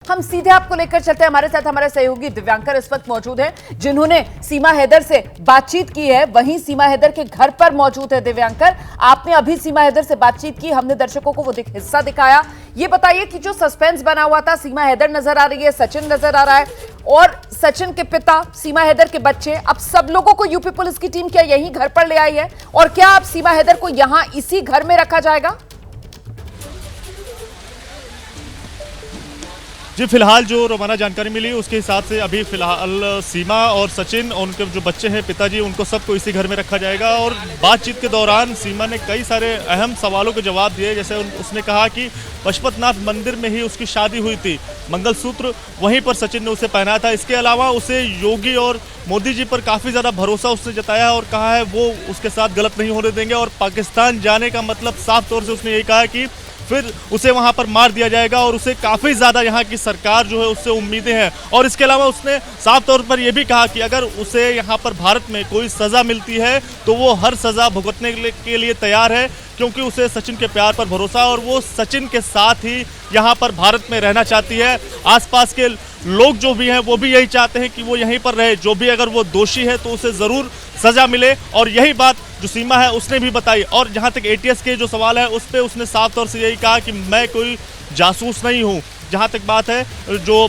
हम सीधे आपको लेकर चलते हैं। हमारे साथ हमारे सहयोगी दिव्यांकर इस वक्त मौजूद हैं, जिन्होंने सीमा हैदर से बातचीत की है। वहीं सीमा हैदर के घर पर मौजूद है दिव्यांकर। आपने अभी सीमा हैदर से बातचीत की, हमने दर्शकों को वो हिस्सा दिखाया। ये बताइए कि जो सस्पेंस बना हुआ था, सीमा हैदर नजर आ रही है, सचिन नजर आ रहा है और सचिन के पिता, सीमा हैदर के बच्चे, अब सब लोगों को यूपी पुलिस की टीम क्या यहीं घर पर ले आई है? और क्या अब सीमा हैदर को यहां इसी घर में रखा जाएगा? जी, फिलहाल जो रोमाना जानकारी मिली उसके हिसाब से अभी फिलहाल सीमा और सचिन और उनके जो बच्चे हैं, पिताजी, उनको सबको इसी घर में रखा जाएगा। और बातचीत के दौरान सीमा ने कई सारे अहम सवालों के जवाब दिए। जैसे उसने कहा कि पशुपतिनाथ मंदिर में ही उसकी शादी हुई थी, मंगलसूत्र वहीं पर सचिन ने उसे पहनाया था। इसके अलावा उसे योगी और मोदी जी पर काफ़ी ज़्यादा भरोसा उसने जताया और कहा है वो उसके साथ गलत नहीं होने देंगे। और पाकिस्तान जाने का मतलब साफ तौर से उसने यही कहा कि फिर उसे वहां पर मार दिया जाएगा और उसे काफ़ी ज़्यादा यहाँ की सरकार जो है उससे उम्मीदें हैं। और इसके अलावा उसने साफ तौर पर यह भी कहा कि अगर उसे यहाँ पर भारत में कोई सज़ा मिलती है तो वो हर सज़ा भुगतने के लिए तैयार है, क्योंकि उसे सचिन के प्यार पर भरोसा है और वो सचिन के साथ ही यहाँ पर भारत में रहना चाहती है। आसपास के लोग जो भी हैं वो भी यही चाहते हैं कि वो यहीं पर रहे। जो भी अगर वो दोषी है तो उसे ज़रूर सज़ा मिले, और यही बात जो सीमा है उसने भी बताई। और जहाँ तक एटीएस के जो सवाल है उस पर उसने साफ तौर से यही कहा कि मैं कोई जासूस नहीं हूँ। जहाँ तक बात है जो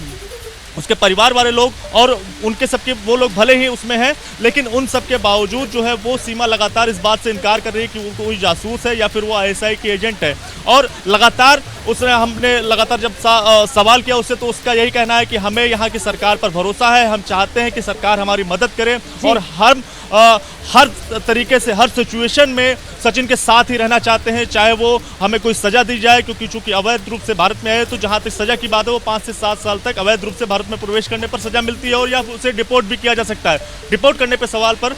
उसके परिवार वाले लोग और उनके सबके वो लोग भले ही उसमें हैं, लेकिन उन सब के बावजूद जो है वो सीमा लगातार इस बात से इनकार कर रही है कि वो कोई जासूस है या फिर वो आईएसआई की एजेंट है। और लगातार हमने लगातार जब सवाल किया उससे तो उसका यही कहना है कि हमें यहाँ की सरकार पर भरोसा है, हम चाहते हैं कि सरकार हमारी मदद करे और हर तरीके से हर सिचुएशन में सचिन के साथ ही रहना चाहते हैं, चाहे वो हमें कोई सजा दी जाए, क्योंकि चूंकि अवैध रूप से भारत में आए तो जहाँ तक सजा की बात है वो 5 से 7 साल तक अवैध रूप से भारत में प्रवेश करने पर सजा मिलती है, और या उसे डिपोर्ट भी किया जा सकता है। डिपोर्ट करने पर सवाल पर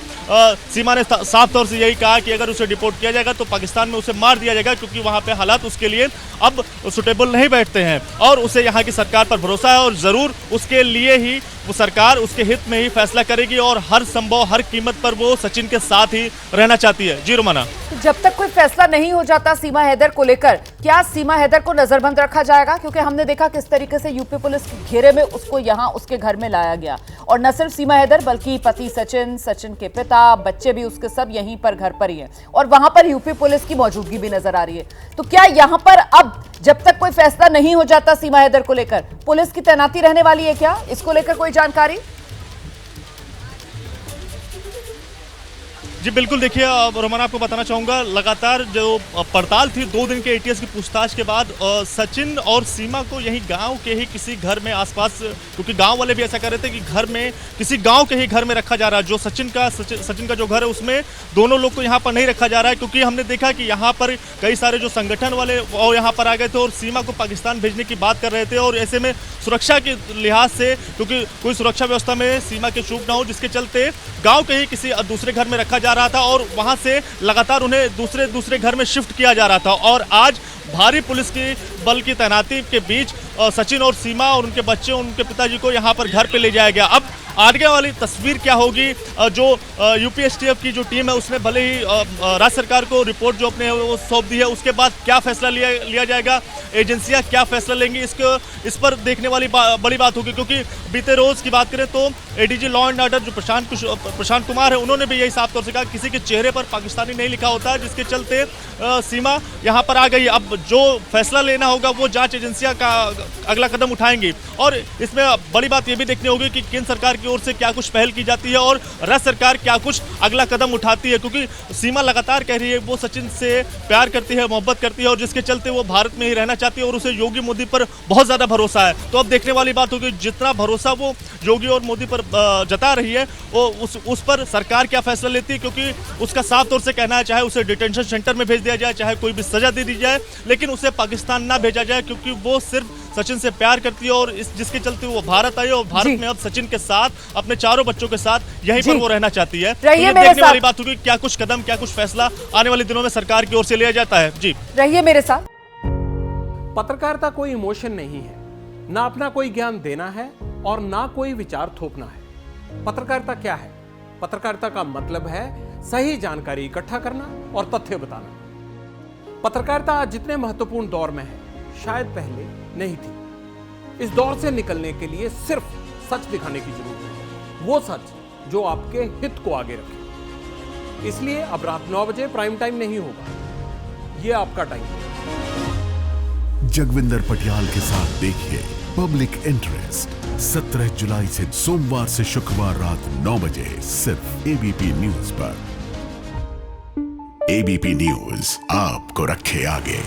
सीमा ने साफ तौर से यही कहा कि अगर उसे डिपोर्ट किया जाएगा तो पाकिस्तान में उसे मार दिया जाएगा, क्योंकि वहाँ पे हालात उसके लिए अब सुटेबल नहीं बैठते हैं। और उसे यहाँ की सरकार पर भरोसा है और ज़रूर उसके लिए ही वो सरकार उसके हित में ही फैसला करेगी और हर संभव हर कीमत पर वो सचिन के साथ ही रहना चाहती है। जी रोमाना, जब तक कोई फैसला नहीं हो जाता सीमा हैदर को लेकर, क्या सीमा हैदर को नजरबंद रखा जाएगा? क्योंकि हमने देखा किस तरीके से यूपी पुलिस के घेरे में उसको यहां उसके घर में लाया गया, और न सिर्फ सीमा हैदर बल्कि पति सचिन, सचिन के पिता, बच्चे भी उसके सब यहीं पर घर पर ही हैं, और वहां पर यूपी पुलिस की मौजूदगी भी नजर आ रही है। तो क्या यहां पर अब जब तक कोई फैसला नहीं हो जाता सीमा हैदर को लेकर पुलिस की तैनाती रहने वाली है क्या? इसको लेकर कोई जानकारी? जी बिल्कुल, देखिए रोमाना, आपको बताना चाहूँगा लगातार जो पड़ताल थी 2 दिन के एटीएस की पूछताछ के बाद सचिन और सीमा को यही गांव के ही किसी घर में आसपास, क्योंकि गांव वाले भी ऐसा कर रहे थे कि घर में किसी गांव के ही घर में रखा जा रहा है। जो सचिन का जो घर है उसमें दोनों लोग को यहाँ पर नहीं रखा जा रहा है, क्योंकि हमने देखा कि यहाँ पर कई सारे जो संगठन वाले वो यहाँ पर आ गए थे और सीमा को पाकिस्तान भेजने की बात कर रहे थे। और ऐसे में सुरक्षा के लिहाज से, क्योंकि कोई सुरक्षा व्यवस्था में सीमा के चूक ना हो, जिसके चलते गाँव के ही किसी दूसरे घर में रखा जा रहा था और वहां से लगातार उन्हें दूसरे घर में शिफ्ट किया जा रहा था। और आज भारी पुलिस की बल की तैनाती के बीच सचिन और सीमा और उनके बच्चे और उनके पिताजी को यहां पर घर पे ले जाया गया। अब आगे वाली तस्वीर क्या होगी? जो यूपीएसटीएफ की जो टीम है उसने भले ही राज्य सरकार को रिपोर्ट जो अपने वो सौंप दी है, उसके बाद क्या फैसला लिया जाएगा, एजेंसियां क्या फैसला लेंगी, इस पर देखने वाली बड़ी बात होगी। क्योंकि बीते रोज की बात करें तो एडीजी लॉ एंड ऑर्डर जो प्रशांत कुमार है, उन्होंने भी यही साफ तौर से कहा किसी के चेहरे पर पाकिस्तानी नहीं लिखा होता, जिसके चलते सीमा यहाँ पर आ गई। अब जो फैसला लेना होगा वो जांच एजेंसियां का अगला कदम उठाएंगी, और इसमें बड़ी बात यह भी देखनी होगी कि केंद्र सरकार की ओर से क्या कुछ पहल की जाती है और राज्य सरकार क्या कुछ अगला कदम उठाती है। क्योंकि सीमा लगातार कह रही है वो सचिन से प्यार करती है, मोहब्बत करती है, और जिसके चलते वो भारत में ही रहना चाहती है और उसे योगी मोदी पर बहुत ज्यादा भरोसा है। तो अब देखने वाली बात होगी जितना भरोसा वो योगी और मोदी पर जता रही है वो उस पर सरकार क्या फैसला लेती है। क्योंकि उसका साफ तौर से कहना है चाहे उसे डिटेंशन सेंटर में भेज दिया जाए, चाहे कोई भी सजा दे दी जाए, लेकिन उसे पाकिस्तान ना भेजा जाए, क्योंकि वो सिर्फ सचिन से प्यार करती है और जिसके चलते वो भारत आई और भारत में अब सचिन के साथ अपने चारों बच्चों के साथ यहीं पर वो रहना चाहती है। तो ये देखने वाली बात होगी क्या कुछ कदम, क्या कुछ फैसला आने वाले दिनों में सरकार की ओर से लिया जाता है। जी रहिए मेरे साथ। पत्रकारिता कोई इमोशन नहीं है, ना अपना कोई ज्ञान देना है और ना कोई विचार थोपना है। पत्रकारिता क्या है? पत्रकारिता का मतलब है सही जानकारी इकट्ठा करना और तथ्य बताना। पत्रकारिता आज जितने महत्वपूर्ण दौर में है शायद पहले नहीं थी। इस दौर से निकलने के लिए सिर्फ सच दिखाने की जरूरत है, वो सच जो आपके हित को आगे रखे। इसलिए अब रात 9 बजे प्राइम टाइम नहीं होगा, ये आपका टाइम है। जगविंदर पटियाल के साथ देखिए पब्लिक इंटरेस्ट 17 जुलाई से सोमवार से शुक्रवार रात 9 बजे सिर्फ एबीपी न्यूज पर। एबीपी न्यूज आपको रखे आगे।